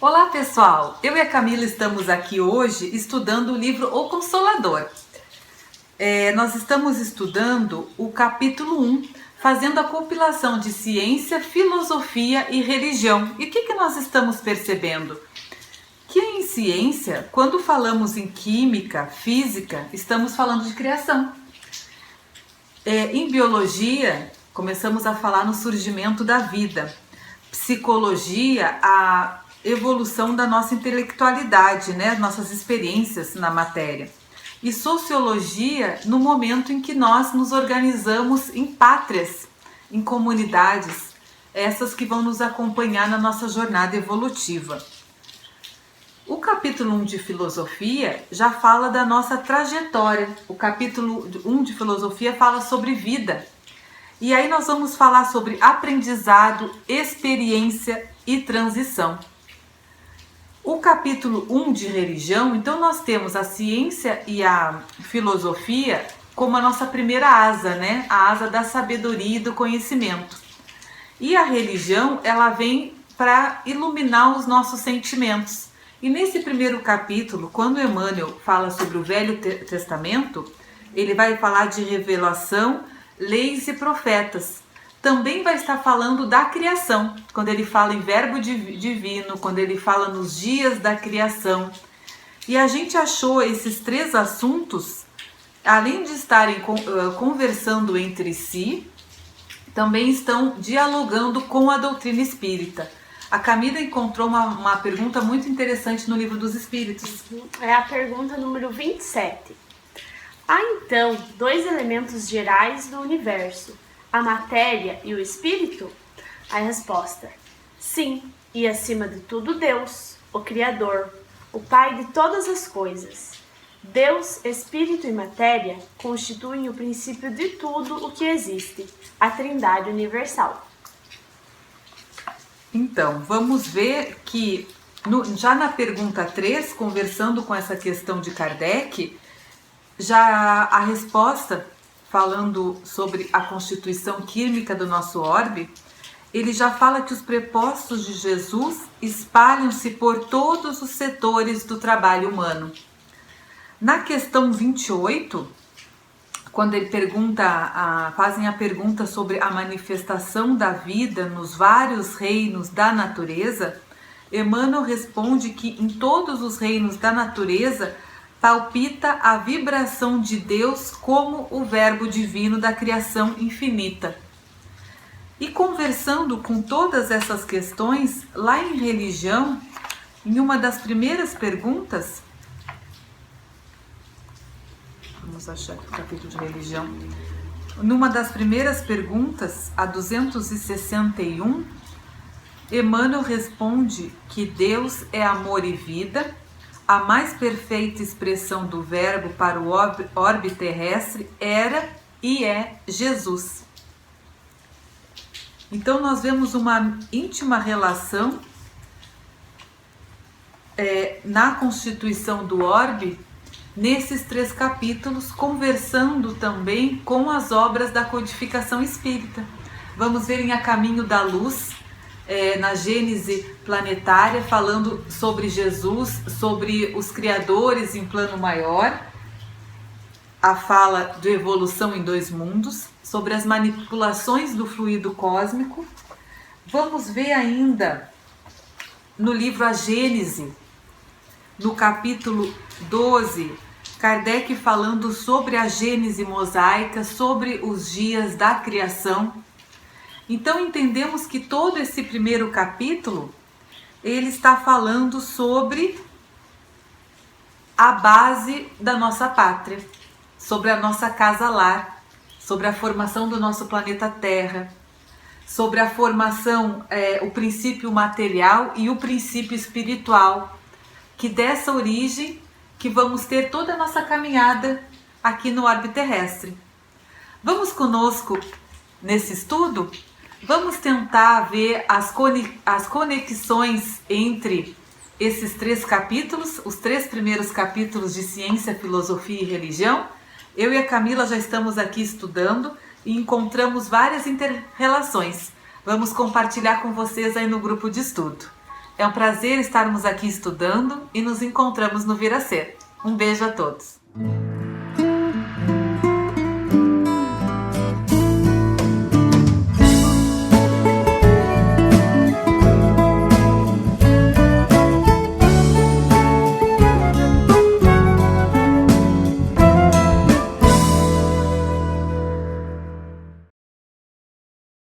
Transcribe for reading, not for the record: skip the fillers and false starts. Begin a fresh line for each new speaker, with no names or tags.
Olá pessoal, eu e a Camila estamos aqui hoje estudando o livro O Consolador. Nós estamos estudando o capítulo 1, fazendo a compilação de ciência, filosofia e religião. E o que nós estamos percebendo? Que em ciência, quando falamos em química, física, estamos falando de criação. Em biologia, começamos a falar no surgimento da vida. Psicologia, a evolução da nossa intelectualidade, né? Nossas experiências na matéria. E sociologia, no momento em que nós nos organizamos em pátrias, em comunidades, essas que vão nos acompanhar na nossa jornada evolutiva. O capítulo 1 de filosofia já fala da nossa trajetória. O capítulo 1 de filosofia fala sobre vida. E aí nós vamos falar sobre aprendizado, experiência e transição. O capítulo 1 de religião, então nós temos a ciência e a filosofia como a nossa primeira asa, né? A asa da sabedoria e do conhecimento. E a religião, ela vem para iluminar os nossos sentimentos. E nesse primeiro capítulo, quando Emmanuel fala sobre o Velho Testamento, ele vai falar de revelação, leis e profetas. Também vai estar falando da criação, quando ele fala em verbo divino, quando ele fala nos dias da criação. E a gente achou esses três assuntos, além de estarem conversando entre si, também estão dialogando com a doutrina espírita. A Camila encontrou uma pergunta muito interessante no Livro dos Espíritos.
É a pergunta número 27. Há então dois elementos gerais do universo, a matéria e o espírito? A resposta: sim, e acima de tudo Deus, o Criador, o Pai de todas as coisas. Deus, espírito e matéria constituem o princípio de tudo o que existe, a Trindade universal.
Então, vamos ver que já na pergunta 3, conversando com essa questão de Kardec, já a resposta, falando sobre a constituição química do nosso orbe, ele já fala que os prepostos de Jesus espalham-se por todos os setores do trabalho humano. Na questão 28, quando ele fazem a pergunta sobre a manifestação da vida nos vários reinos da natureza, Emmanuel responde que em todos os reinos da natureza palpita a vibração de Deus como o verbo divino da criação infinita. E conversando com todas essas questões, lá em religião, em uma das primeiras perguntas, vamos achar aqui o capítulo de religião, numa das primeiras perguntas, a 261, Emmanuel responde que Deus é amor e vida, a mais perfeita expressão do verbo para o orbe terrestre era e é Jesus. Então nós vemos uma íntima relação na constituição do orbe, nesses 3 capítulos, conversando também com as obras da codificação espírita. Vamos ver em A Caminho da Luz, na Gênese planetária, falando sobre Jesus, sobre os criadores em plano maior, a fala de evolução em 2 mundos, sobre as manipulações do fluido cósmico. Vamos ver ainda no livro A Gênese, no capítulo 12, Kardec falando sobre a Gênese mosaica, sobre os dias da criação. Então entendemos que todo esse primeiro capítulo, ele está falando sobre a base da nossa pátria, sobre a nossa casa-lar, sobre a formação do nosso planeta Terra, sobre a formação, o princípio material e o princípio espiritual, que dessa origem que vamos ter toda a nossa caminhada aqui no orbe terrestre. Vamos conosco nesse estudo? Vamos tentar ver as conexões entre esses 3 capítulos, os 3 primeiros capítulos de Ciência, Filosofia e Religião. Eu e a Camila já estamos aqui estudando e encontramos várias interrelações. Vamos compartilhar com vocês aí no grupo de estudo. É um prazer estarmos aqui estudando e nos encontramos no Vir a Ser. Um beijo a todos!